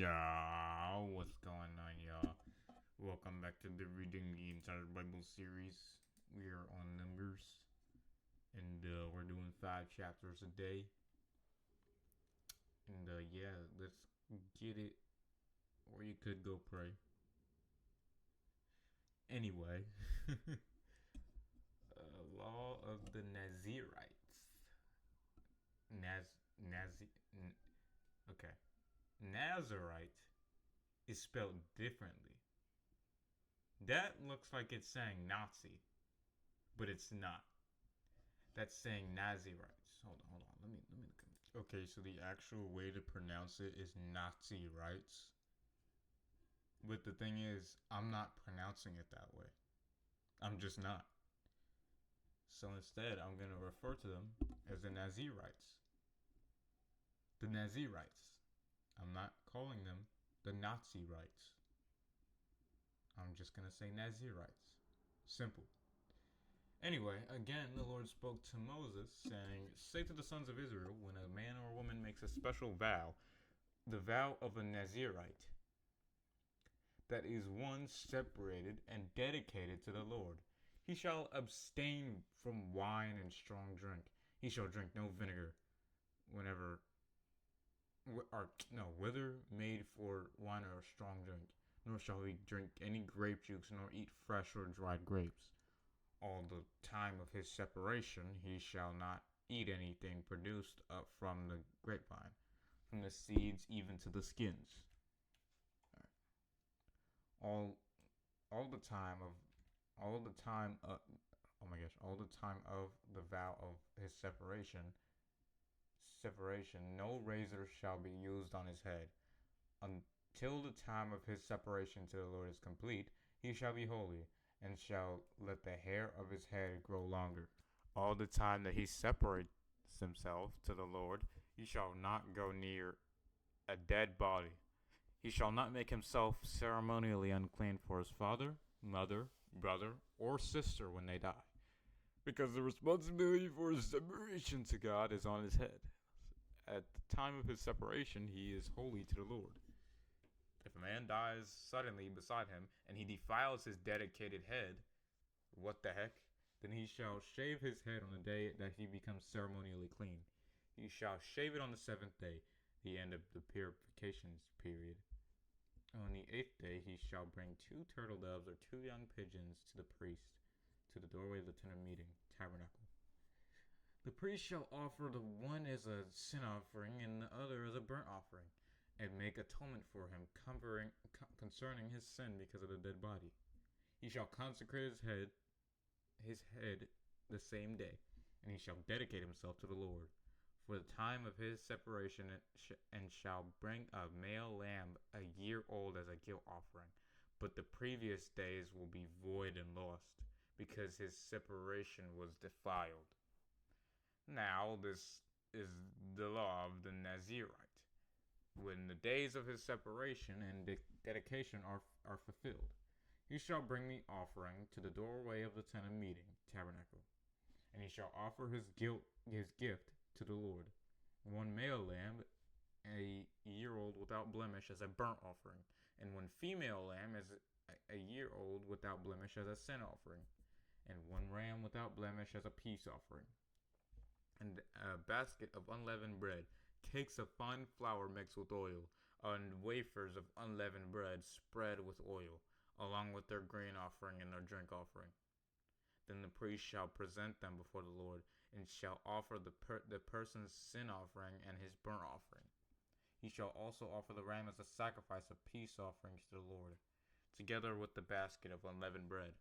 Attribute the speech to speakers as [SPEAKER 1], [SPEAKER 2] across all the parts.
[SPEAKER 1] Yeah, what's going on, y'all? Welcome back to the Reading the Entire Bible series. We are on Numbers, and we're doing 5 chapters a day. And yeah, let's get it. Or you could go pray. Anyway, Law of the Nazirites. Okay. Nazarite is spelled differently. That looks like it's saying Nazi, but it's not. That's saying Nazi rights. Hold on. Let me look at it. Okay, so the actual way to pronounce it is Nazi rights. But the thing is, I'm not pronouncing it that way. I'm just not. So instead, I'm gonna refer to them as the Nazirites. The Nazirites. I'm not calling them the Nazi rights. I'm just gonna say Nazirites. Simple. Anyway, again, the Lord spoke to Moses, saying, "Say to the sons of Israel, when a man or a woman makes a special vow, the vow of a Nazirite, that is one separated and dedicated to the Lord, he shall abstain from wine and strong drink. He shall drink no vinegar, whenever, or no, whether made for wine or strong drink, nor shall he drink any grape juice, nor eat fresh or dried grapes. All the time of his separation he shall not eat anything produced up from the grapevine, from the seeds even to the skins. All all the time of all the time oh my gosh, all the time of the vow of his separation, no razor shall be used on his head. Until the time of his separation to the Lord is complete, he shall be holy, and shall let the hair of his head grow longer. All the time that he separates himself to the Lord, he shall not go near a dead body. He shall not make himself ceremonially unclean for his father, mother, brother, or sister when they die, because the responsibility for his separation to God is on his head. At the time of his separation, he is holy to the Lord. If a man dies suddenly beside him, and he defiles his dedicated head, what the heck? Then he shall shave his head on the day that he becomes ceremonially clean. He shall shave it on the 7th day, the end of the purification period. On the 8th day he shall bring 2 turtle doves or 2 young pigeons to the priest, to the doorway of the tent of meeting, tabernacle. The priest shall offer the one as a sin offering and the other as a burnt offering, and make atonement for him concerning his sin because of the dead body. He shall consecrate his head the same day, and he shall dedicate himself to the Lord for the time of his separation, and shall bring a male lamb a year old as a guilt offering. But the previous days will be void and lost, because his separation was defiled. Now this is the law of the Nazirite. When the days of his separation and dedication are fulfilled, he shall bring the offering to the doorway of the tent of meeting, tabernacle, and he shall offer his gift to the Lord, 1 male lamb, a year old without blemish as a burnt offering, and 1 female lamb as a year old without blemish as a sin offering, and 1 ram without blemish as a peace offering, and a basket of unleavened bread, cakes of fine flour mixed with oil, and wafers of unleavened bread spread with oil, along with their grain offering and their drink offering. Then the priest shall present them before the Lord, and shall offer the person's sin offering and his burnt offering. He shall also offer the ram as a sacrifice of peace offerings to the Lord, together with the basket of unleavened bread.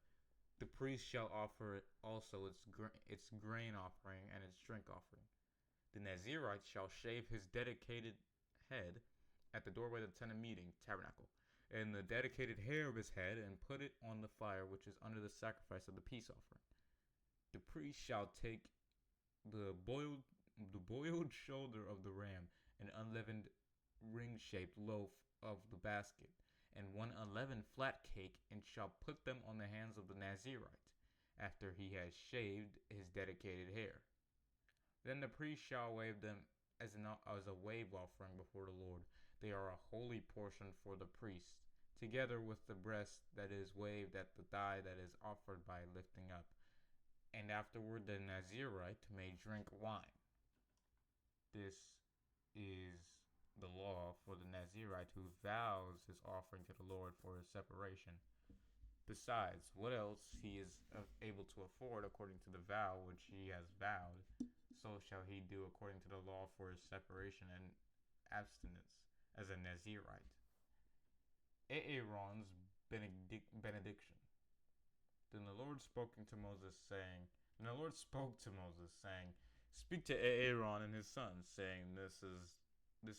[SPEAKER 1] The priest shall offer it also its grain offering and its drink offering. The Nazirite shall shave his dedicated head at the doorway of the tent of meeting, tabernacle, and the dedicated hair of his head, and put it on the fire which is under the sacrifice of the peace offering. The priest shall take the boiled shoulder of the ram, an unleavened ring-shaped loaf of the basket, and 1 unleavened flat cake, and shall put them on the hands of the Nazirite, after he has shaved his dedicated hair. Then the priest shall wave them as a wave offering before the Lord. They are a holy portion for the priest, together with the breast that is waved at the thigh that is offered by lifting up. And afterward the Nazirite may drink wine. This is the law for the Nazirite who vows his offering to the Lord for his separation. Besides, what else he is able to afford according to the vow which he has vowed, so shall he do according to the law for his separation and abstinence as a Nazirite. Aaron's benediction. Then the Lord spoke to Moses, saying, Speak to Aaron and his sons, saying, This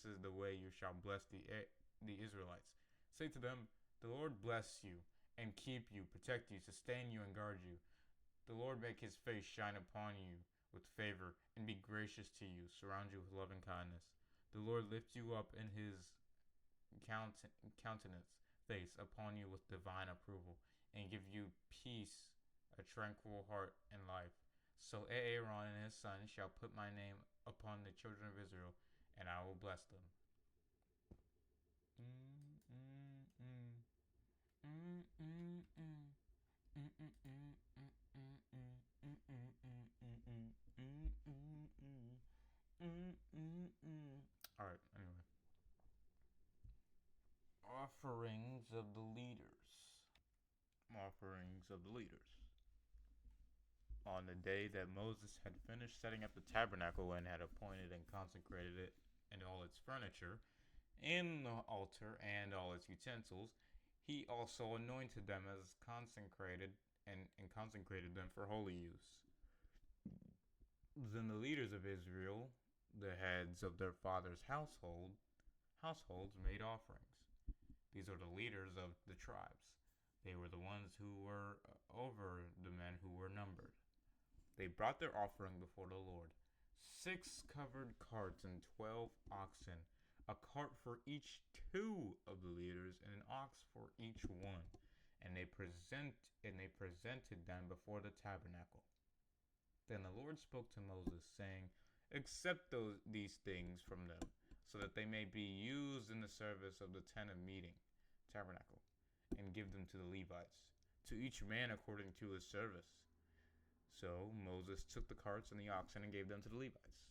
[SPEAKER 1] is the way you shall bless the Israelites. Say to them, The Lord bless you and keep you, protect you, sustain you, and guard you. The Lord make his face shine upon you with favor and be gracious to you, surround you with loving kindness. The Lord lift you up in his countenance, face upon you with divine approval, and give you peace, a tranquil heart, and life. So Aaron and his sons shall put my name upon the children of Israel, and I will bless them. Alright, anyway. Offerings of the leaders. On the day that Moses had finished setting up the tabernacle and had appointed and consecrated it and all its furniture, and the altar and all its utensils, he also anointed them as consecrated and consecrated them for holy use. Then the leaders of Israel, the heads of their fathers' households, made offerings. These are the leaders of the tribes. They were the ones who were over the men who were numbered. They brought their offering before the Lord, 6 covered carts and 12 oxen, a cart for each 2 of the leaders, and an ox for each one. And they presented them before the tabernacle. Then the Lord spoke to Moses, saying, Accept these things from them, so that they may be used in the service of the tent of meeting, tabernacle, and give them to the Levites, to each man according to his service. So Moses took the carts and the oxen and gave them to the Levites.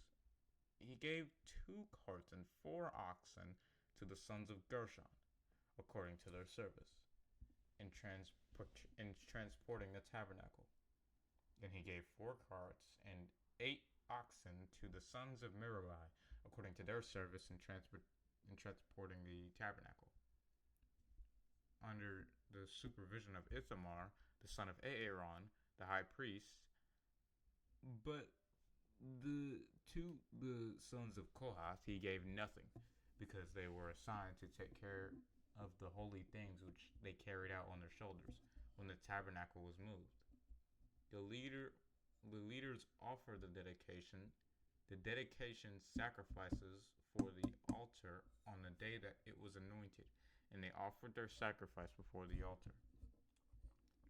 [SPEAKER 1] He gave 2 carts and 4 oxen to the sons of Gershon, according to their service, in transporting the tabernacle. Then he gave 4 carts and 8 oxen to the sons of Merari, according to their service in transporting the tabernacle. Under the supervision of Ithamar, the son of Aaron, the high priest, but the sons of Kohath he gave nothing, because they were assigned to take care of the holy things which they carried out on their shoulders when the tabernacle was moved. The leaders offer the dedication sacrifices for the altar on the day that it was anointed, and they offered their sacrifice before the altar.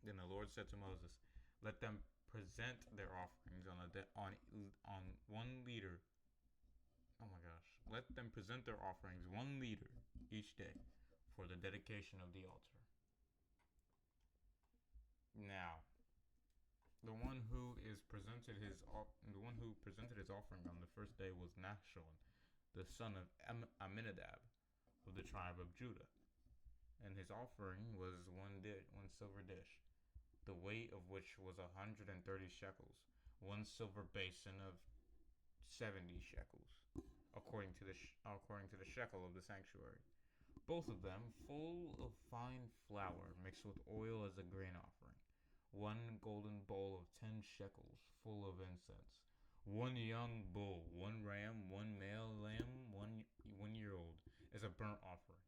[SPEAKER 1] Then the Lord said to Moses, Let them present their offerings on 1 liter. Oh my gosh. Let them present their offerings 1 liter each day for the dedication of the altar. Now, the one who presented his offering on the first day was Nahshon, the son of Amminadab, of the tribe of Judah, and his offering was one silver dish, the weight of which was 130 shekels, 1 silver basin of 70 shekels, according to the shekel of the sanctuary, both of them full of fine flour mixed with oil as a grain offering, 1 golden bowl of 10 shekels full of incense, 1 young bull, 1 ram, 1 male lamb, 1 year old as a burnt offering,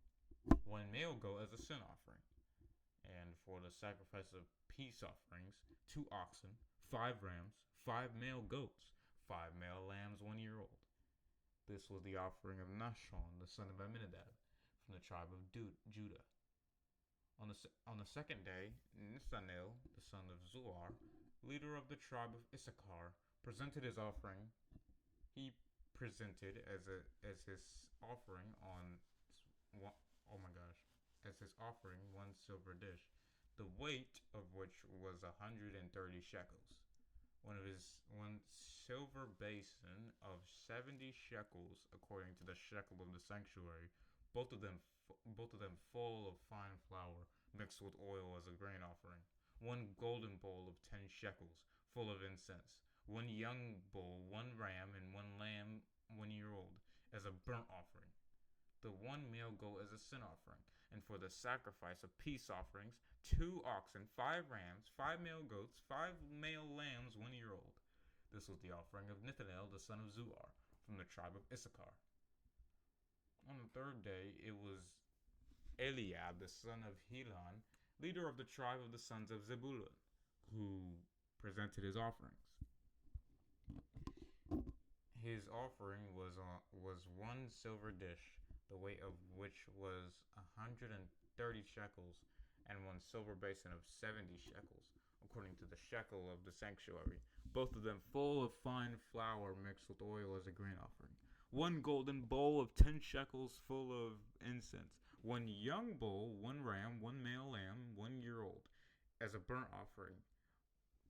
[SPEAKER 1] 1 male goat as a sin offering, and for the sacrifice of peace offerings, 2 oxen, 5 rams, 5 male goats, 5 male lambs 1 year old. This was the offering of Nahshon, the son of Amminadab, from the tribe of Judah. On the second day, Netanel, the son of Zuar, leader of the tribe of Issachar, presented his offering. He presented as his offering on offering 1 silver dish, the weight of which was 130 shekels. One silver basin of 70 shekels, according to the shekel of the sanctuary, both of them full of fine flour mixed with oil as a grain offering. One golden bowl of 10 shekels, full of incense. One young bull, one ram, and one lamb 1 year old, as a burnt offering. The one male goat as a sin offering, and for the sacrifice of peace offerings, 2 oxen, 5 rams, 5 male goats, 5 male lambs 1 year old. This was the offering of Nethanel the son of Zuar, from the tribe of Issachar. On the third day it was Eliab the son of Helon, leader of the tribe of the sons of Zebulun, who presented his offerings. His offering was 1 silver dish, the weight of which was 130 shekels, and 1 silver basin of 70 shekels, according to the shekel of the sanctuary, both of them full of fine flour mixed with oil as a grain offering. One golden bowl of 10 shekels, full of incense. One young bull, one ram, one male lamb 1 year old, as a burnt offering.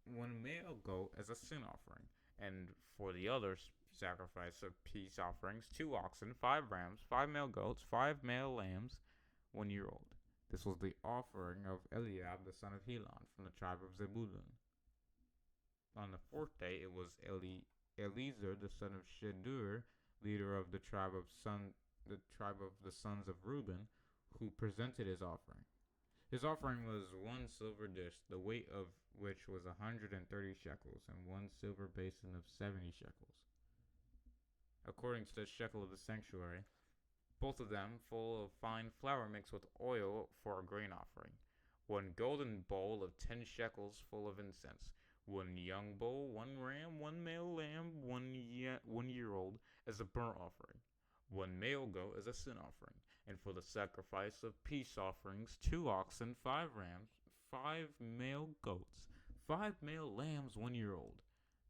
[SPEAKER 1] One male goat as a sin offering. And for the other sacrifice of peace offerings, 2 oxen, 5 rams, 5 male goats, 5 male lambs 1 year old. This was the offering of Eliab the son of Helon, from the tribe of Zebulun. On the fourth day it was Eliezer the son of Shedur, leader of the tribe of the sons of Reuben, who presented his offering. His offering was 1 silver dish, the weight of which was 130 shekels, and 1 silver basin of 70 shekels, according to the shekel of the sanctuary, both of them full of fine flour mixed with oil for a grain offering. One golden bowl of 10 shekels, full of incense. One young bull, one ram, one male lamb 1 year old, as a burnt offering. One male goat as a sin offering. And for the sacrifice of peace offerings, 2 oxen, 5 rams, 5 male goats, 5 male lambs 1 year old.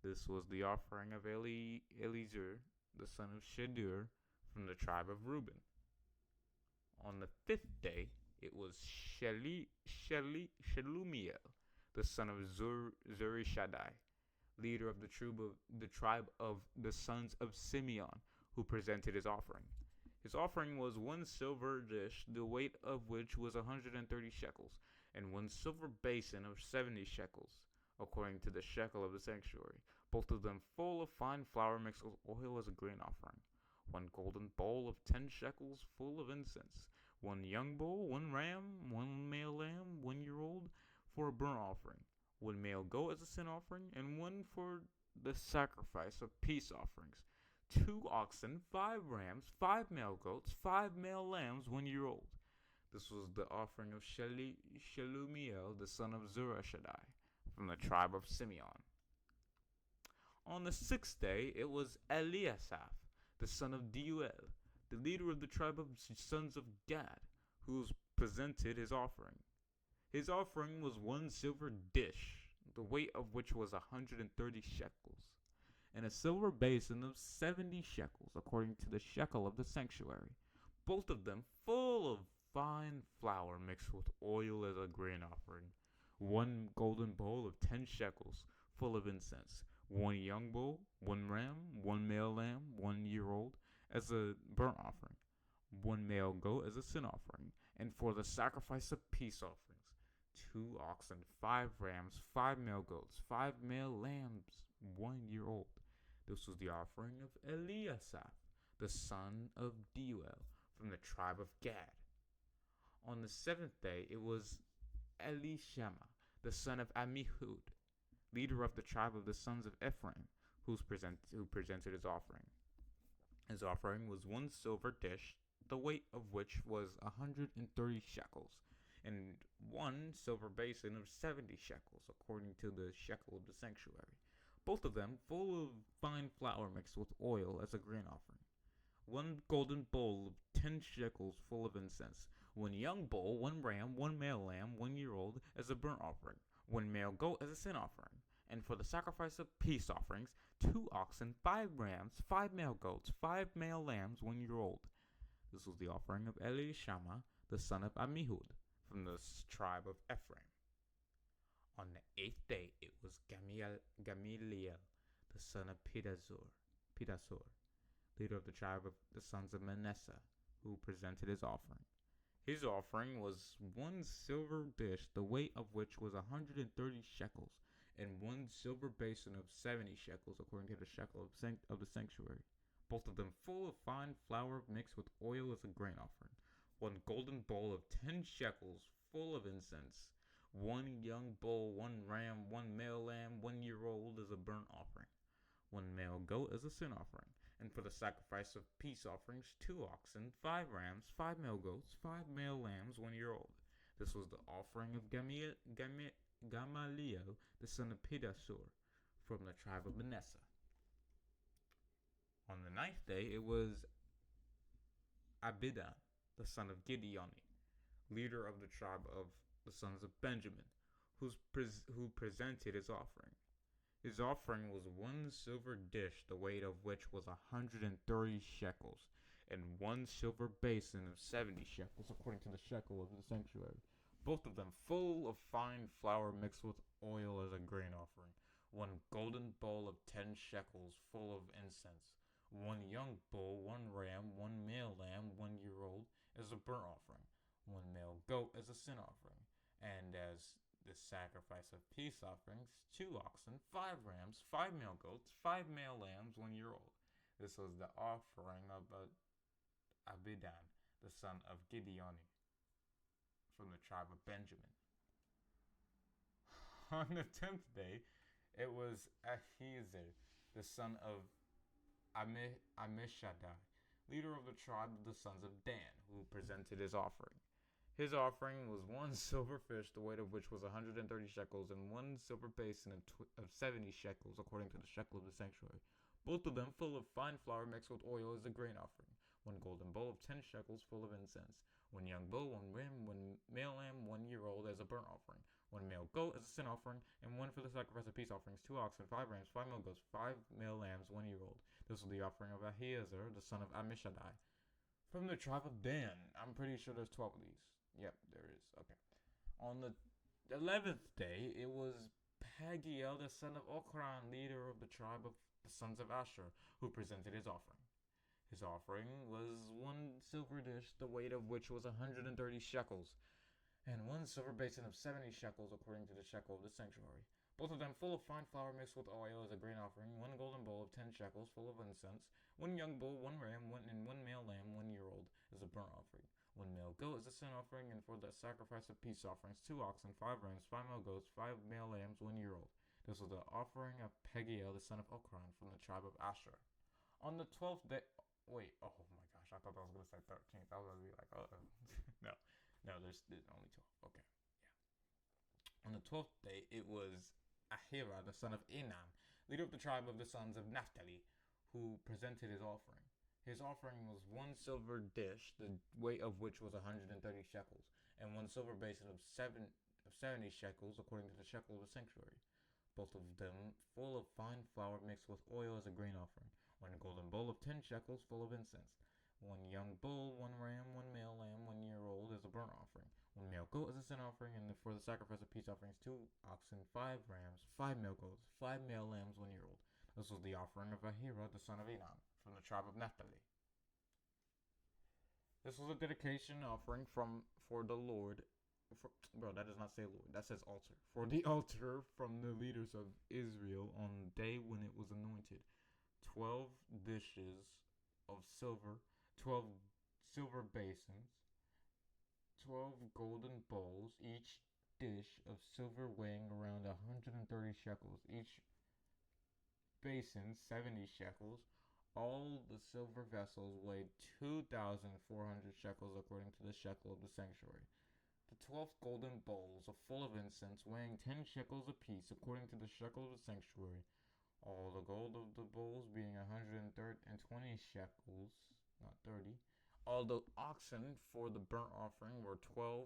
[SPEAKER 1] This was the offering of Eliezer the son of Shedur, from the tribe of Reuben. On the fifth day it was Shelumiel the son of Zurishaddai, leader of the tribe of the sons of Simeon, who presented his offering. His offering was 1 silver dish, the weight of which was 130 shekels, and 1 silver basin of 70 shekels, according to the shekel of the sanctuary, both of them full of fine flour mixed with oil as a grain offering. One golden bowl of 10 shekels, full of incense. One young bull, one ram, one male lamb 1 year old, for a burnt offering. One male goat as a sin offering, and one for the sacrifice of peace offerings. 2 oxen, 5 rams, 5 male goats, 5 male lambs 1 year old. This was the offering of Shelumiel the son of Zurishaddai, from the tribe of Simeon. On the sixth day it was Eliasaph the son of Deuel, the leader of the tribe of sons of Gad, who presented his offering. His offering was 1 silver dish, the weight of which was 130 shekels, and a silver basin of 70 shekels, according to the shekel of the sanctuary, both of them full of fine flour mixed with oil as a grain offering. One golden bowl of 10 shekels, full of incense. One young bull, one ram, one male lamb 1 year old, as a burnt offering. One male goat as a sin offering, and for the sacrifice of peace offerings, 2 oxen, 5 rams, 5 male goats, 5 male lambs 1 year old. This was the offering of Eliasaph the son of Deuel, from the tribe of Gad. On the seventh day it was Elishama the son of Ammihud, leader of the tribe of the sons of Ephraim, who presented his offering. His offering was 1 silver dish, the weight of which was 130 shekels, and 1 silver basin of 70 shekels, according to the shekel of the sanctuary, both of them full of fine flour mixed with oil as a grain offering. One golden bowl of 10 shekels, full of incense. One young bull, one ram, one male lamb 1 year old, as a burnt offering. One male goat as a sin offering. And for the sacrifice of peace offerings, 2 oxen, 5 rams, 5 male goats, 5 male lambs 1 year old. This was the offering of Elishama the son of Ammihud, from the tribe of Ephraim. On the 8th day, it was Gamaliel, the son of Pedasur, leader of the tribe of the sons of Manasseh, who presented his offering. His offering was one silver dish, the weight of which was 130 shekels, and one silver basin of 70 shekels, according to the shekel of the sanctuary, both of them full of fine flour mixed with oil as a grain offering. One golden bowl of 10 shekels, full of incense. One young bull, one ram, one male lamb, 1 year old as a burnt offering. One male goat as a sin offering. And for the sacrifice of peace offerings, 2 oxen, 5 rams, 5 male goats, 5 male lambs, 1 year old. This was the offering of Gamaliel, the son of Pedasur, from the tribe of Manasseh. On the 9th day, it was Abidan, the son of Gideoni, leader of the tribe of the sons of Benjamin, who presented his offering. His offering was one silver dish, the weight of which was 130 shekels, and one silver basin of 70 shekels, according to the shekel of the sanctuary, both of them full of fine flour mixed with oil as a grain offering. One golden bowl of 10 shekels, full of incense. One young bull, 1 ram, 1 male lamb, 1 year old, as a burnt offering. 1 male goat as a sin offering. And as the sacrifice of peace offerings, 2 oxen, 5 rams, 5 male goats, 5 male lambs, 1 year old. This was the offering of Abidan, the son of Gideoni, from the tribe of Benjamin. On the 10th day, it was Ahiezer, the son of Ammishaddai, leader of the tribe of the sons of Dan, who presented his offering. His offering was one silver fish, the weight of which was 130 shekels, and one silver basin of 70 shekels, according to the shekel of the sanctuary, both of them full of fine flour mixed with oil as a grain offering. One golden bowl of 10 shekels, full of incense. One young bull, 1 ram, 1 male lamb, 1 year old, as a burnt offering. 1 male goat as a sin offering, and one for the sacrifice of peace offerings, 2 oxen, 5 rams, 5 male goats, 5 male lambs, 1 year old. This was the offering of Ahiezer, the son of Ammishaddai, from the tribe of Dan. I'm pretty sure there's 12 of these. Yep, there is. Okay. On the 11th day, it was Pagiel, the son of Okran, leader of the tribe of the sons of Asher, who presented his offering. His offering was one silver dish, the weight of which was 130 shekels, and one silver basin of 70 shekels, according to the shekel of the sanctuary, both of them full of fine flour mixed with oil as a grain offering. One golden bowl of 10 shekels, full of incense. One young bull, 1 ram, and 1 male lamb, 1 year old, as a burnt offering. 1 male goat as a sin offering, and for the sacrifice of peace offerings, 2 oxen, 5 rams, 5 male goats, 5 male lambs, 1 year old. This was the offering of Pagiel, the son of Okran, from the tribe of Asher. On the 12th day, oh my gosh, I thought I was going to say 13th. I was going to be like, no, there's only 12. Okay, yeah. On the 12th day, it was Ahira, the son of Enan, leader of the tribe of the sons of Naphtali, who presented his offering. His offering was one silver dish, the weight of which was 130 shekels, and one silver basin of 70 shekels, according to the shekel of the sanctuary, both of them full of fine flour mixed with oil as a grain offering. One golden bowl of 10 shekels, full of incense. 1 young bull, 1 ram, 1 male lamb, 1 year old, as a burnt offering. 1 male goat as a sin offering, and for the sacrifice of peace offerings, 2 oxen, 5 rams, 5 male goats, 5 male lambs, 1 year old. This was the offering of Ahira, the son of Enan, from the tribe of Naphtali. This was a dedication offering for the Lord. That does not say Lord. That says altar. For the altar from the leaders of Israel on the day when it was anointed. 12 dishes of silver, 12 silver basins, 12 golden bowls, each dish of silver weighing around 130 shekels, each basin 70 shekels. All the silver vessels weighed 2,400 shekels, according to the shekel of the sanctuary. The 12 golden bowls are full of incense, weighing 10 shekels apiece, according to the shekel of the sanctuary. All the gold of the bowls being 120 shekels, not 30. All the oxen for the burnt offering were 12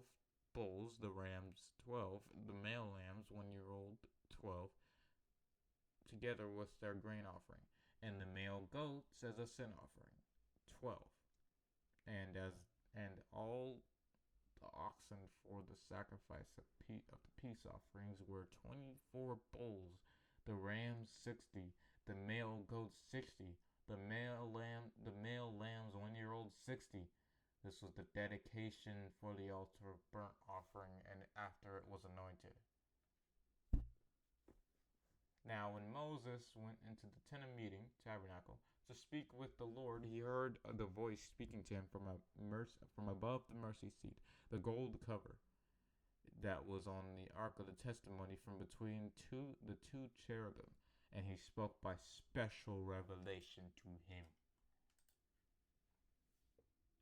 [SPEAKER 1] bulls, the rams 12, the male lambs 1 year old 12, together with their grain offering, and the male goats as a sin offering 12, and all the oxen for the sacrifice of the peace offerings were 24 bulls, the rams 60, the male goats 60, the male lambs 1 year old 60. This was the dedication for the altar of burnt offering and after it was anointed. Now, when Moses went into the tent of meeting, tabernacle, to speak with the Lord, he heard the voice speaking to him from above the mercy seat, the gold cover that was on the ark of the testimony from between the two cherubim, and he spoke by special revelation to him.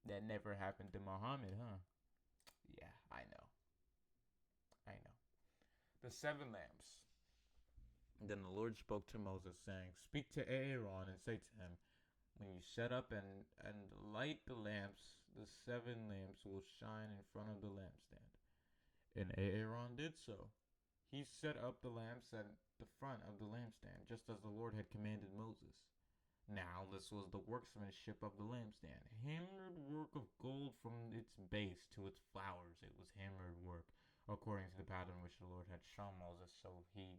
[SPEAKER 1] That never happened to Muhammad, huh? Yeah, I know. The 7 lamps. Then the Lord spoke to Moses, saying, Speak to Aaron and say to him, when you set up and light the lamps, the 7 lamps will shine in front of the lampstand. And Aaron did so. He set up the lamps at the front of the lampstand, just as the Lord had commanded Moses. Now this was the workmanship of the lampstand, hammered work of gold from its base to its flowers. It was hammered work, according to the pattern which the Lord had shown Moses. So he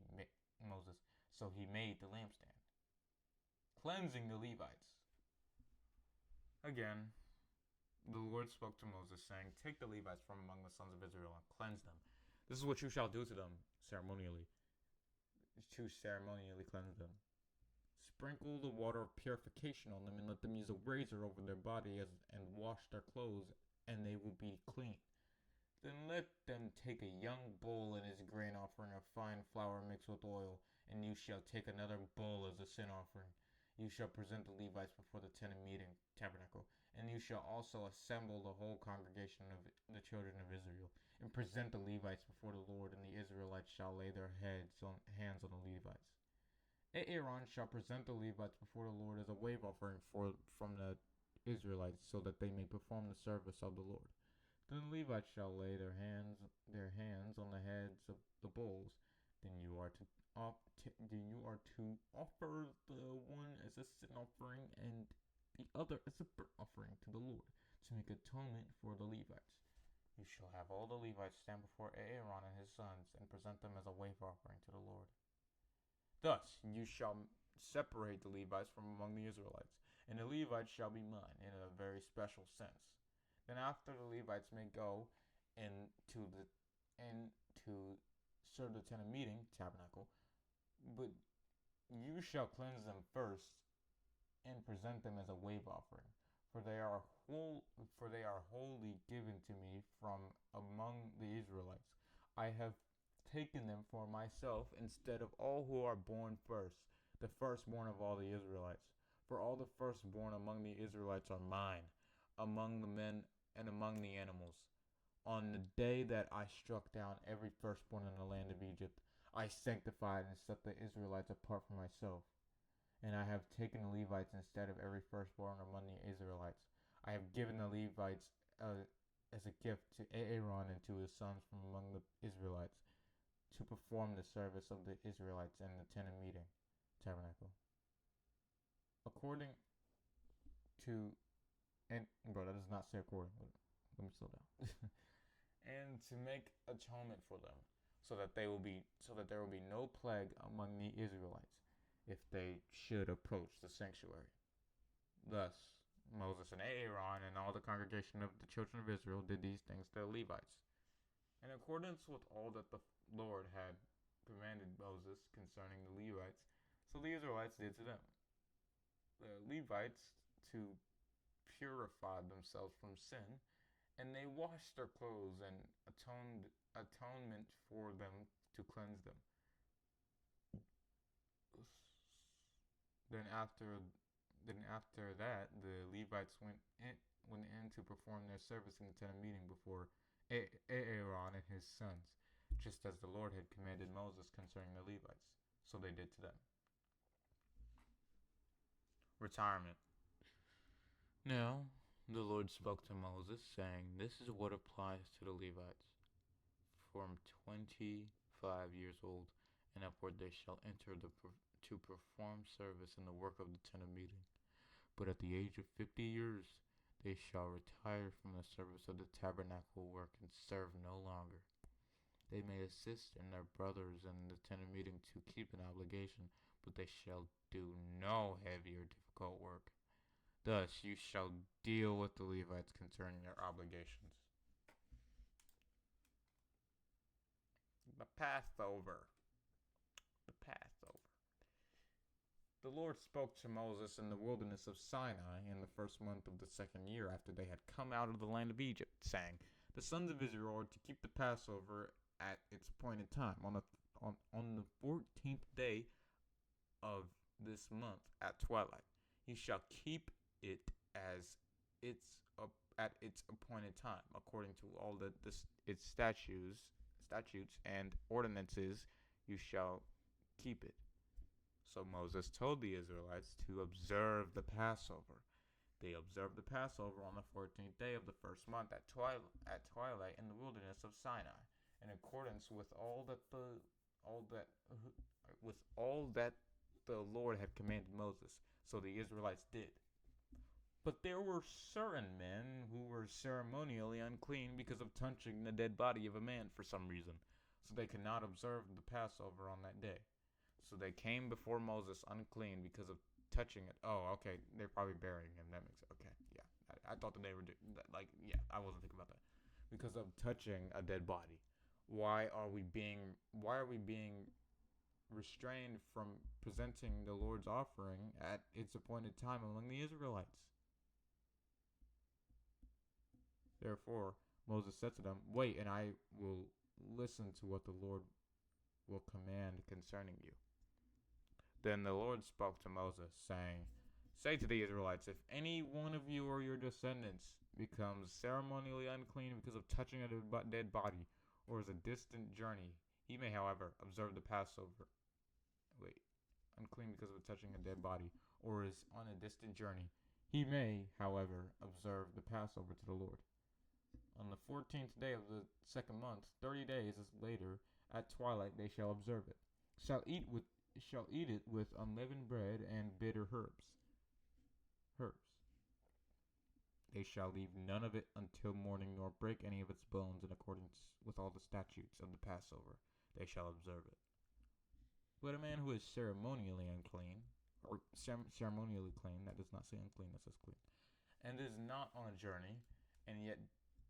[SPEAKER 1] made the lampstand, cleansing the Levites. Again, the Lord spoke to Moses, saying, Take the Levites from among the sons of Israel and cleanse them. This is what you shall do to them ceremonially. To ceremonially cleanse them. Sprinkle the water of purification on them and let them use a razor over their body and wash their clothes, and they will be clean. Then let them take a young bull and his grain offering of fine flour mixed with oil, and you shall take another bull as a sin offering. You shall present the Levites before the tent of meeting, tabernacle, and you shall also assemble the whole congregation of the children of Israel, and present the Levites before the Lord, and the Israelites shall lay their hands on the Levites. Aaron shall present the Levites before the Lord as a wave offering from the Israelites, so that they may perform the service of the Lord. Then the Levites shall lay their hands on the heads of the bulls. Then you are to offer the one as a sin offering and the other as a burnt offering to the Lord, to make atonement for the Levites. You shall have all the Levites stand before Aaron and his sons, and present them as a wave offering to the Lord. Thus you shall separate the Levites from among the Israelites, and the Levites shall be mine in a very special sense. Then after the Levites may go into serve the tent of meeting, tabernacle, but you shall cleanse them first and present them as a wave offering, for they are wholly given to me from among the Israelites. I have taken them for myself instead of all who are born first, the firstborn of all the Israelites. For all the firstborn among the Israelites are mine, among the men and among the animals. On the day that I struck down every firstborn in the land of Egypt, I sanctified and set the Israelites apart for myself. And I have taken the Levites instead of every firstborn among the Israelites. I have given the Levites as a gift to Aaron and to his sons from among the Israelites, to perform the service of the Israelites in the tent of meeting, tabernacle. According to, and bro, that does not say according. Let me slow down. And to make atonement for them, so that there will be no plague among the Israelites, if they should approach the sanctuary. Thus Moses and Aaron and all the congregation of the children of Israel did these things to the Levites, in accordance with all that the Lord had commanded Moses concerning the Levites. So the Israelites did to them. The Levites to purify themselves from sin, and they washed their clothes and atonement for them to cleanse them. Then after that, the Levites went in to perform their service in the tent of meeting before Aaron and his sons, just as the Lord had commanded Moses concerning the Levites. So they did to them. Retirement. Now the Lord spoke to Moses, saying, This is what applies to the Levites. From 25 years old and upward they shall enter to perform service in the work of the tent of meeting. But at the age of 50 years they shall retire from the service of the tabernacle work and serve no longer. They may assist in their brothers in the tent of meeting to keep an obligation, but they shall do no heavy or difficult work. Thus you shall deal with the Levites concerning their obligations. The Passover. The Passover. The Lord spoke to Moses in the wilderness of Sinai in the first month of the second year after they had come out of the land of Egypt, saying, "The sons of Israel are to keep the Passover at its appointed time on the 14th day of this month at twilight. You shall keep it as at its appointed time, according to all its statutes and ordinances. You shall keep it." So Moses told the Israelites to observe the Passover. They observed the Passover on the 14th day of the first month at twilight in the wilderness of Sinai, in accordance with all that the Lord had commanded Moses. So the Israelites did. But there were certain men who were ceremonially unclean because of touching the dead body of a man for some reason, so they could not observe the Passover on that day. So they came before Moses unclean because of touching it. Oh, okay, they're probably burying him. That makes okay. Yeah, I thought that they were I wasn't thinking about that. Because of touching a dead body. Why are we being restrained from presenting the Lord's offering at its appointed time among the Israelites? Therefore, Moses said to them, "Wait, and I will listen to what the Lord will command concerning you." Then the Lord spoke to Moses, saying, "Say to the Israelites, if any one of you or your descendants becomes ceremonially unclean because of touching a dead body, or is a distant journey, he may, however, observe the Passover. Unclean because of touching a dead body, or is on a distant journey, he may, however, observe the Passover to the Lord. On the 14th day of the second month, 30 days later, at twilight they shall observe it. Shall eat it with unleavened bread and bitter herbs. They shall leave none of it until morning, nor break any of its bones, in accordance with all the statutes of the Passover. They shall observe it. But a man who is ceremonially unclean, or ceremonially clean, that does not say unclean, that says clean, and is not on a journey, and yet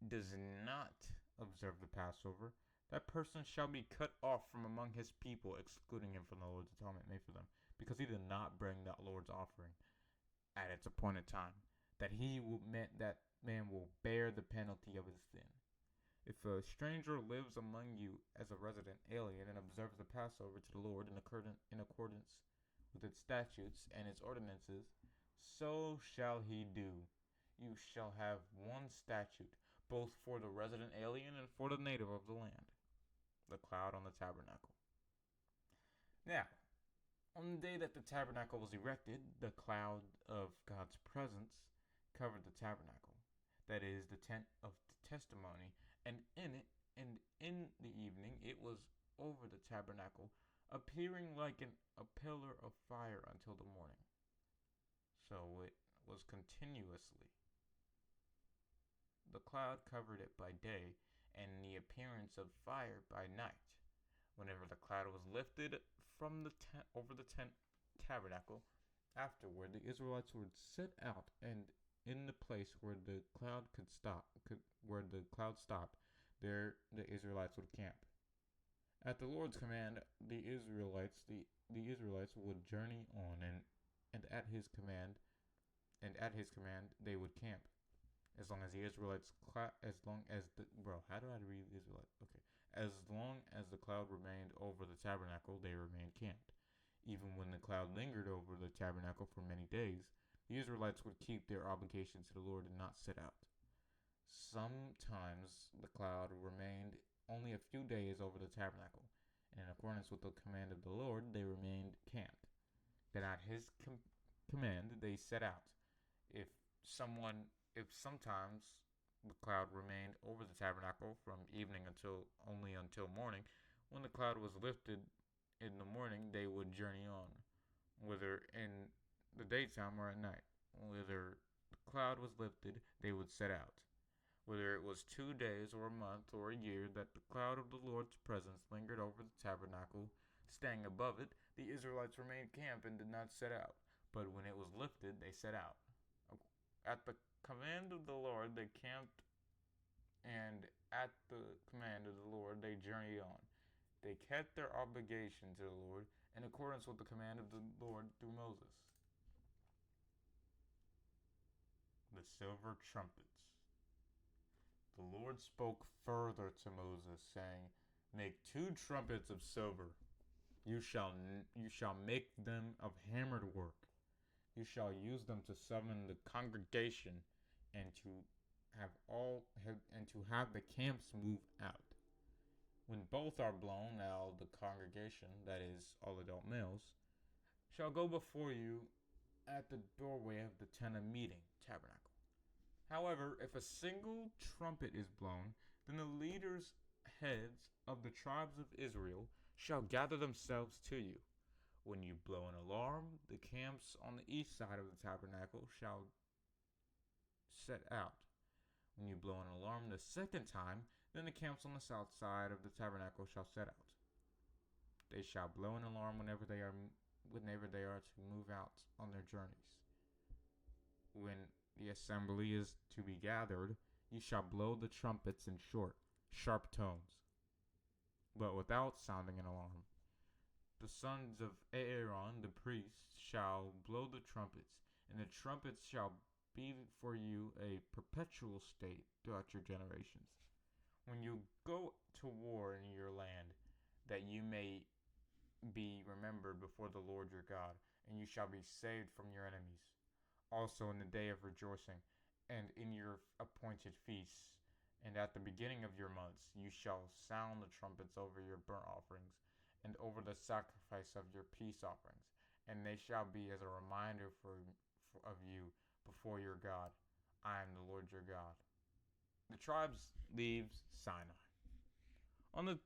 [SPEAKER 1] does not observe the Passover, that person shall be cut off from among his people, excluding him from the Lord's atonement made for them, because he did not bring that Lord's offering at its appointed time. That man will bear the penalty of his sin. If a stranger lives among you as a resident alien and observes the Passover to the Lord in accordance with its statutes and its ordinances, so shall he do. You shall have one statute, both for the resident alien and for the native of the land. The cloud on the tabernacle. Now, on the day that the tabernacle was erected, the cloud of God's presence covered the tabernacle, that is, the tent of testimony, and in the evening it was over the tabernacle, appearing like a pillar of fire until the morning. So it was continuously. The cloud covered it by day, and the appearance of fire by night. Whenever the cloud was lifted from the tent over the tabernacle, afterward the Israelites would set out, and in the place where the cloud stopped, there the Israelites would camp. At the Lord's command, the Israelites would journey on, and at his command they would camp. As long as the Israelites, as long as the cloud remained over the tabernacle, they remained camped. Even when the cloud lingered over the tabernacle for many days, the Israelites would keep their obligation to the Lord and not set out. Sometimes the cloud remained only a few days over the tabernacle, and in accordance with the command of the Lord, they remained camped. Then at his command, they set out. If sometimes the cloud remained over the tabernacle from evening until morning, when the cloud was lifted in the morning, they would journey on, whether in the daytime or at night, whether the cloud was lifted, they would set out. Whether it was 2 days or a month or a year that the cloud of the Lord's presence lingered over the tabernacle, staying above it, the Israelites remained camped and did not set out. But when it was lifted, they set out. At the command of the Lord, they camped, and at the command of the Lord, they journeyed on. They kept their obligation to the Lord in accordance with the command of the Lord through Moses. The silver trumpets. The Lord spoke further to Moses, saying, "Make 2 trumpets of silver. You shall make them of hammered work. You shall use them to summon the congregation, and to have the camps move out. When both are blown, now the congregation, that is, all adult males, shall go before you at the doorway of the tent of meeting, tabernacle. However, if a single trumpet is blown, then the leaders' heads of the tribes of Israel shall gather themselves to you. When you blow an alarm, the camps on the east side of the tabernacle shall set out. When you blow an alarm the second time, then the camps on the south side of the tabernacle shall set out. They shall blow an alarm whenever they are to move out on their journeys. When the assembly is to be gathered, you shall blow the trumpets in short, sharp tones, but without sounding an alarm. The sons of Aaron, the priest, shall blow the trumpets, and the trumpets shall be for you a perpetual state throughout your generations. When you go to war in your land, that you may be remembered before the Lord your God, and you shall be saved from your enemies. Also in the day of rejoicing, and in your appointed feasts, and at the beginning of your months, you shall sound the trumpets over your burnt offerings, and over the sacrifice of your peace offerings, and they shall be as a reminder of you before your God. I am the Lord your God." The tribes leaves Sinai. On the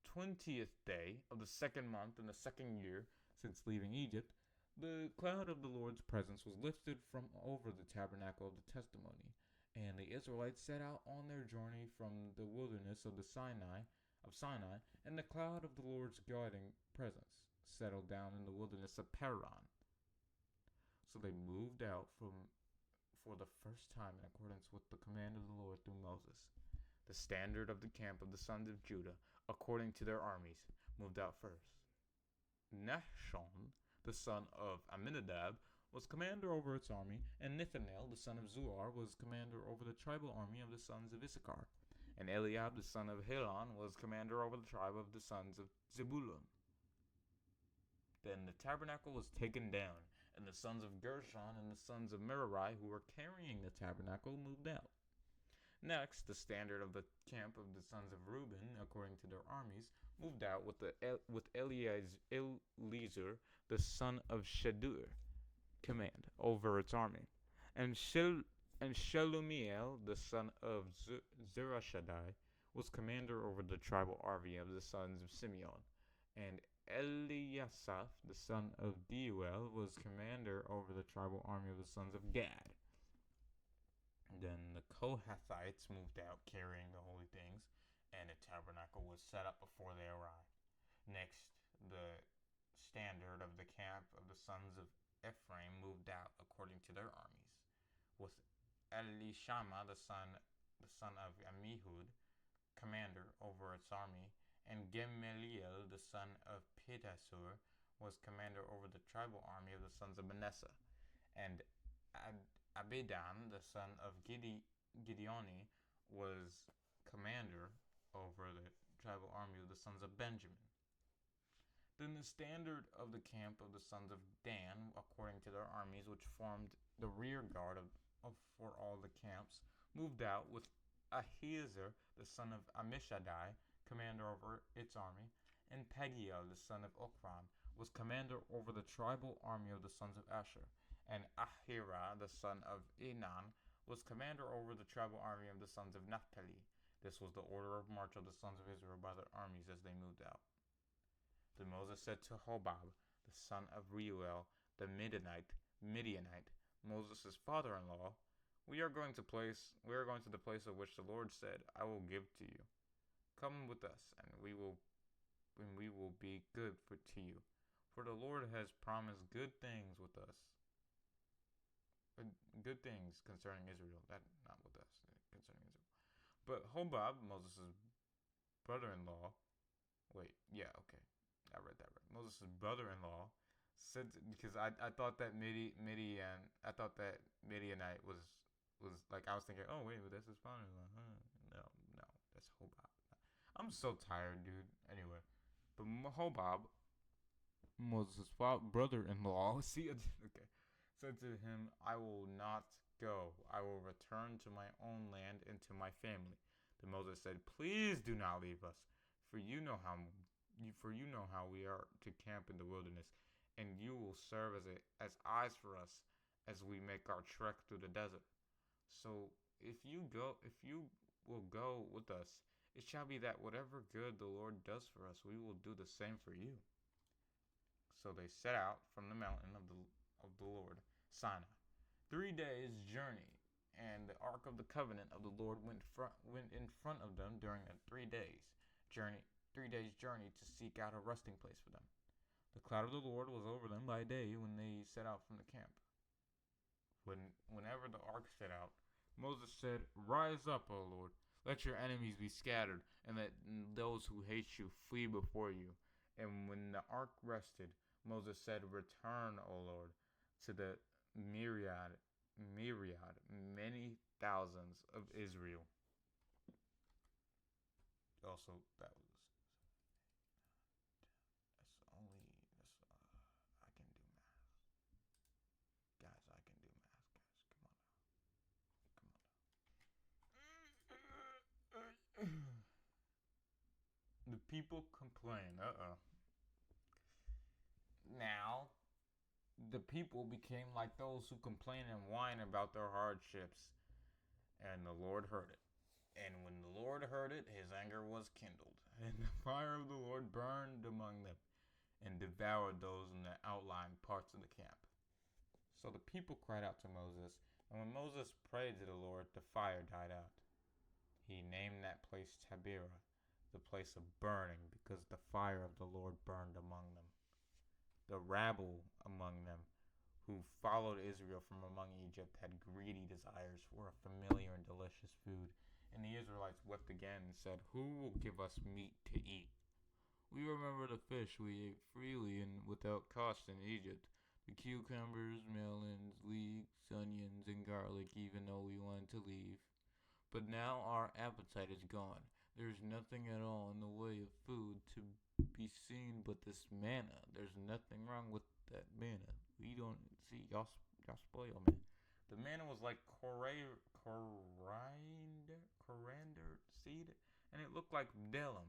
[SPEAKER 1] 20th day of the second month in the second year since leaving Egypt, the cloud of the Lord's presence was lifted from over the tabernacle of the testimony, and the Israelites set out on their journey from the wilderness of Sinai, and the cloud of the Lord's guiding presence settled down in the wilderness of Paran. So they moved out for the first time in accordance with the command of the Lord through Moses. The standard of the camp of the sons of Judah, according to their armies, moved out first. Nahshon, the son of Amminadab, was commander over its army, and Nethanel, the son of Zuar, was commander over the tribal army of the sons of Issachar, and Eliab, the son of Helon, was commander over the tribe of the sons of Zebulun. Then the tabernacle was taken down, and the sons of Gershon and the sons of Merari, who were carrying the tabernacle, moved out. Next, the standard of the camp of the sons of Reuben, according to their armies, moved out with Eliezer, the son of Shedur, command over its army, and Shelumiel, the son of Zerashadai, was commander over the tribal army of the sons of Simeon, and Eliasaph, the son of Deuel, was commander over the tribal army of the sons of Gad. Then the Kohathites moved out carrying the holy things, and a tabernacle was set up before they arrived. Next, the standard of the camp of the sons of Ephraim moved out according to their armies, with Elishama, the son of Ammihud, commander over its army, and Gemaliel, the son of Pedasur, was commander over the tribal army of the sons of Manasseh, and Abidan, the son of Gideoni, was commander over the tribal army of the sons of Benjamin. Then the standard of the camp of the sons of Dan, according to their armies, which formed the rear guard for all the camps, moved out with Ahiezer, the son of Ammishaddai, commander over its army, and Pagiel, the son of Okran, was commander over the tribal army of the sons of Asher, and Ahira, the son of Enan, was commander over the tribal army of the sons of Naphtali. This was the order of march of the sons of Israel by their armies as they moved out. Then Moses said to Hobab, the son of Reuel, the Midianite, Moses' father-in-law, we are going to the place of which the Lord said, I will give to you. Come with us, and we will be good to you. For the Lord has promised good things with us. Good things concerning Israel. That not with us, concerning Israel. But Hobab, Moses' brother-in-law, okay. I read that right. Moses' brother-in-law said, because I thought that Midianite was like, I was thinking, oh wait, but that's his father-in-law. No, that's Hobab. I'm so tired, dude. Anyway, but Hobab, Moses' brother-in-law, okay, said to him, I will not go. I will return to my own land and to my family. Then Moses said, please do not leave us, for you know how we are to camp in the wilderness, and you will serve as eyes for us as we make our trek through the desert. So if you will go with us, it shall be that whatever good the Lord does for us, we will do the same for you. So they set out from the mountain of the Lord, Sinai, 3 days' journey, and the ark of the covenant of the Lord went in front of them during a 3 days journey, to seek out a resting place for them. The cloud of the Lord was over them by day when they set out from the camp. Whenever the ark set out, Moses said, rise up, O Lord, let your enemies be scattered, and let those who hate you flee before you. And when the ark rested, Moses said, return, O Lord, to the myriad, many thousands of Israel. Also, that was I can do math. Guys, I can do math, guys. Come on. The people complain. Now, the people became like those who complain and whine about their hardships, and the Lord heard it. And when the Lord heard it, his anger was kindled, and the fire of the Lord burned among them, and devoured those in the outlying parts of the camp. So the people cried out to Moses, and when Moses prayed to the Lord, the fire died out. He named that place Taberah, the place of burning, because the fire of the Lord burned among them. The rabble among them who followed Israel from among Egypt had greedy desires for a familiar and delicious food. And the Israelites wept again and said, who will give us meat to eat? We remember the fish we ate freely and without cost in Egypt, the cucumbers, melons, leeks, onions, and garlic, even though we wanted to leave. But now our appetite is gone. There's nothing at all in the way of food to be seen but this manna. There's nothing wrong with that manna. We don't see y'all spoil, man. The manna was like coriander seed, and it looked like bdellium.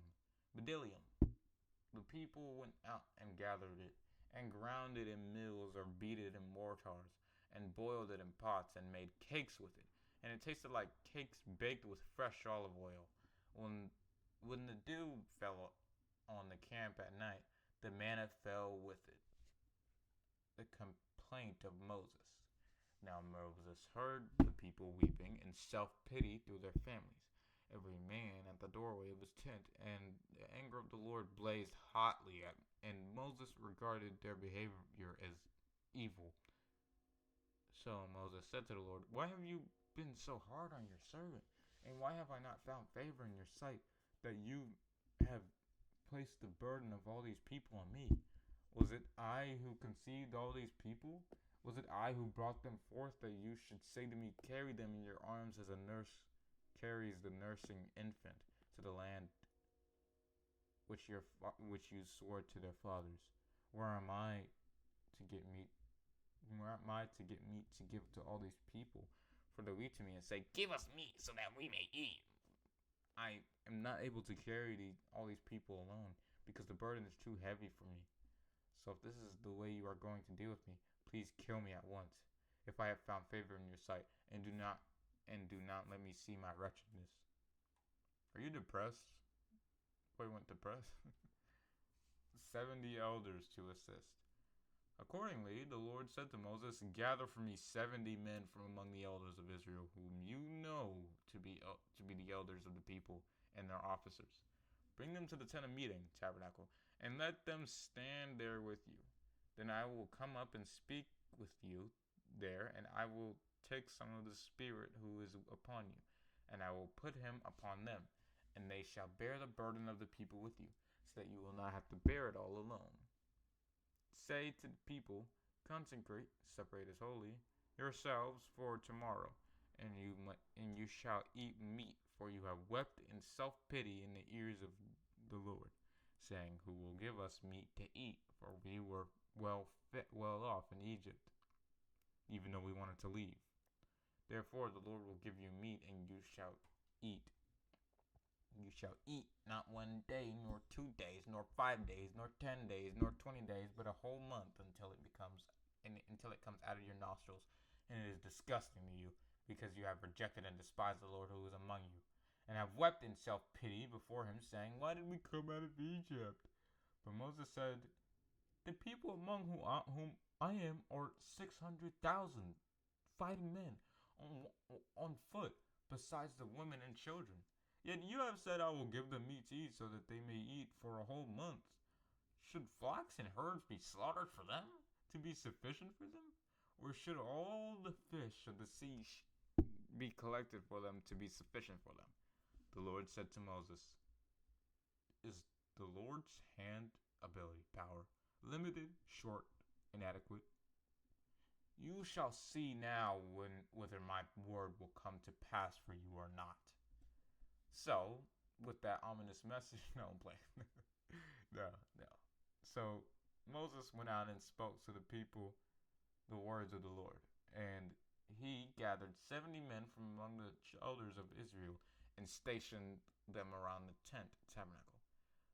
[SPEAKER 1] The people went out and gathered it, and ground it in mills or beat it in mortars, and boiled it in pots, and made cakes with it. And it tasted like cakes baked with fresh olive oil. When the dew fell on the camp at night, the manna fell with it. The complaint of Moses. Now Moses heard the people weeping in self-pity through their families, every man at the doorway of his tent, and the anger of the Lord blazed hotly at, and Moses regarded their behavior as evil. So Moses said to the Lord, why have you been so hard on your servant? And why have I not found favor in your sight, that you have placed the burden of all these people on me? Was it I who conceived all these people? Was it I who brought them forth, that you should say to me, carry them in your arms as a nurse carries the nursing infant to the land which you swore to their fathers? Where am I to get meat? Where am I to get meat to give to all these people? For they lead to me and say, give us meat so that we may eat. I am not able to carry all these people alone, because the burden is too heavy for me. So if this is the way you are going to deal with me, please kill me at once, if I have found favor in your sight, and do not let me see my wretchedness. Are you depressed? Wait, went depressed? 70 elders to assist. Accordingly, the Lord said to Moses, "Gather for me 70 men from among the elders of Israel, whom you know to be the elders of the people and their officers. Bring them to the tent of meeting, tabernacle, and let them stand there with you. Then I will come up and speak with you there, and I will take some of the Spirit who is upon you, and I will put him upon them, and they shall bear the burden of the people with you, so that you will not have to bear it all alone. Say to the people, consecrate, separate as holy, yourselves for tomorrow, and you shall eat meat, for you have wept in self pity in the ears of the Lord, saying, Who will give us meat to eat? For we were well off in Egypt, even though we wanted to leave. Therefore the Lord will give you meat, and you shall eat. You shall eat not 1 day, nor 2 days, nor 5 days, nor 10 days, nor 20 days, but a whole month until it comes out of your nostrils, and it is disgusting to you, because you have rejected and despised the Lord who is among you, and have wept in self-pity before him, saying, Why did we come out of Egypt? But Moses said, The people among whom I am are 600,000 fighting men on foot, besides the women and children. Yet you have said, I will give them meat to eat, so that they may eat for a whole month. Should flocks and herds be slaughtered for them, to be sufficient for them? Or should all the fish of the sea be collected for them, to be sufficient for them? The Lord said to Moses, Is the Lord's hand, ability, power, limited, short, inadequate? You shall see now whether my word will come to pass for you or not. So, with that ominous message, no, I'm playing. no. So, Moses went out and spoke to the people the words of the Lord. And he gathered 70 men from among the elders of Israel and stationed them around the tent tabernacle.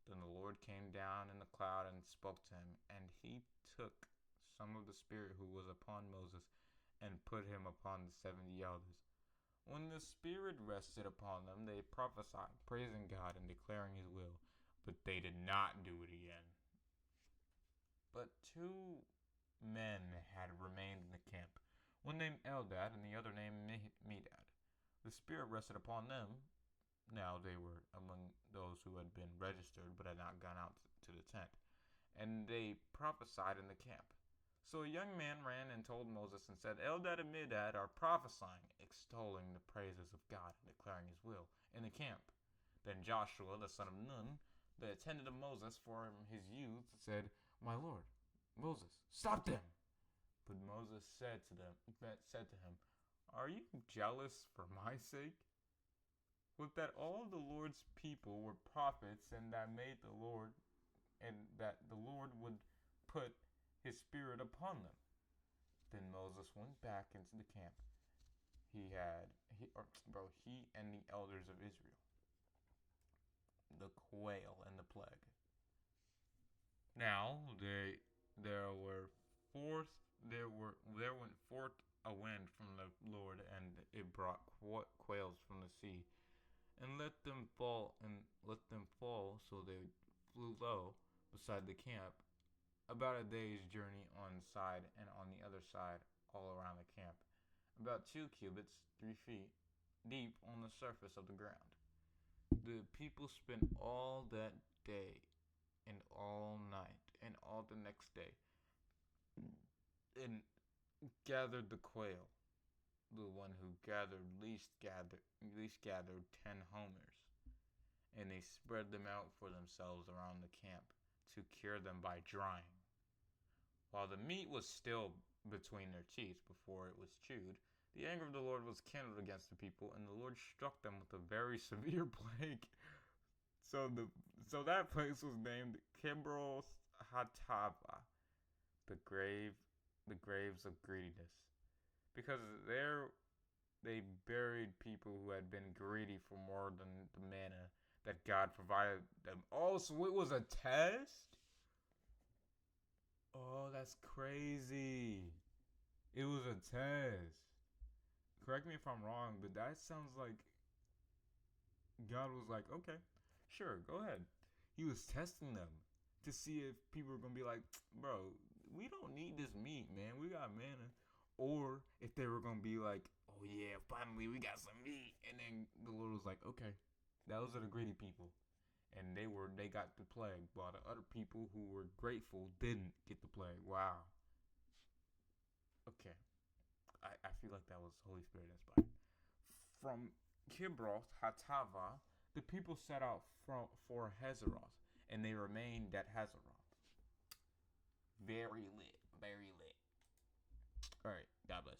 [SPEAKER 1] Then the Lord came down in the cloud and spoke to him, and he took some of the Spirit who was upon Moses and put him upon the 70 elders. When the Spirit rested upon them, they prophesied, praising God and declaring his will, but they did not do it again. But 2 men had remained in the camp, one named Eldad and the other named Medad. The Spirit rested upon them. Now they were among those who had been registered but had not gone out to the tent, and they prophesied in the camp. So a young man ran and told Moses and said, Eldad and Medad are prophesying, extolling the praises of God and declaring his will in the camp. Then Joshua, the son of Nun, the attendant of Moses from his youth, said, My Lord, Moses, stop them. But Moses said to him, Are you jealous for my sake? With that all the Lord's people were prophets, and that the Lord would put his Spirit upon them. Then Moses went back into the camp. He and the elders of Israel. The quail and the plague. Now there went forth a wind from the Lord, and it brought quails from the sea, and let them fall, so they flew low beside the camp, about a day's journey on side and on the other side, all around the camp, about 2 cubits, 3 feet, deep on the surface of the ground. The people spent all that day and all night and all the next day, and gathered the quail. The one who gathered least gathered 10 homers, and they spread them out for themselves around the camp to cure them by drying. While the meat was still between their teeth before it was chewed, the anger of the Lord was kindled against the people, and the Lord struck them with a very severe plague. So that place was named Kibroth Hattaavah, the graves of greediness, because there they buried people who had been greedy for more than the manna that God provided them. Oh, so it was a test? Oh, that's crazy. It was a test. Correct me if I'm wrong, but that sounds like God was like, okay, sure, go ahead. He was testing them to see if people were going to be like, bro, we don't need this meat, man. We got manna. Or if they were gonna be like, oh yeah, finally we got some meat, and then the Lord was like, okay, those are the greedy people, and they got the plague, while the other people who were grateful didn't get the plague. Wow. Okay, I feel like that was Holy Spirit inspired. From Kibroth Hatava, the people set out for Hazeroth, and they remained at Hazeroth. Very lit, very lit. All right, God bless.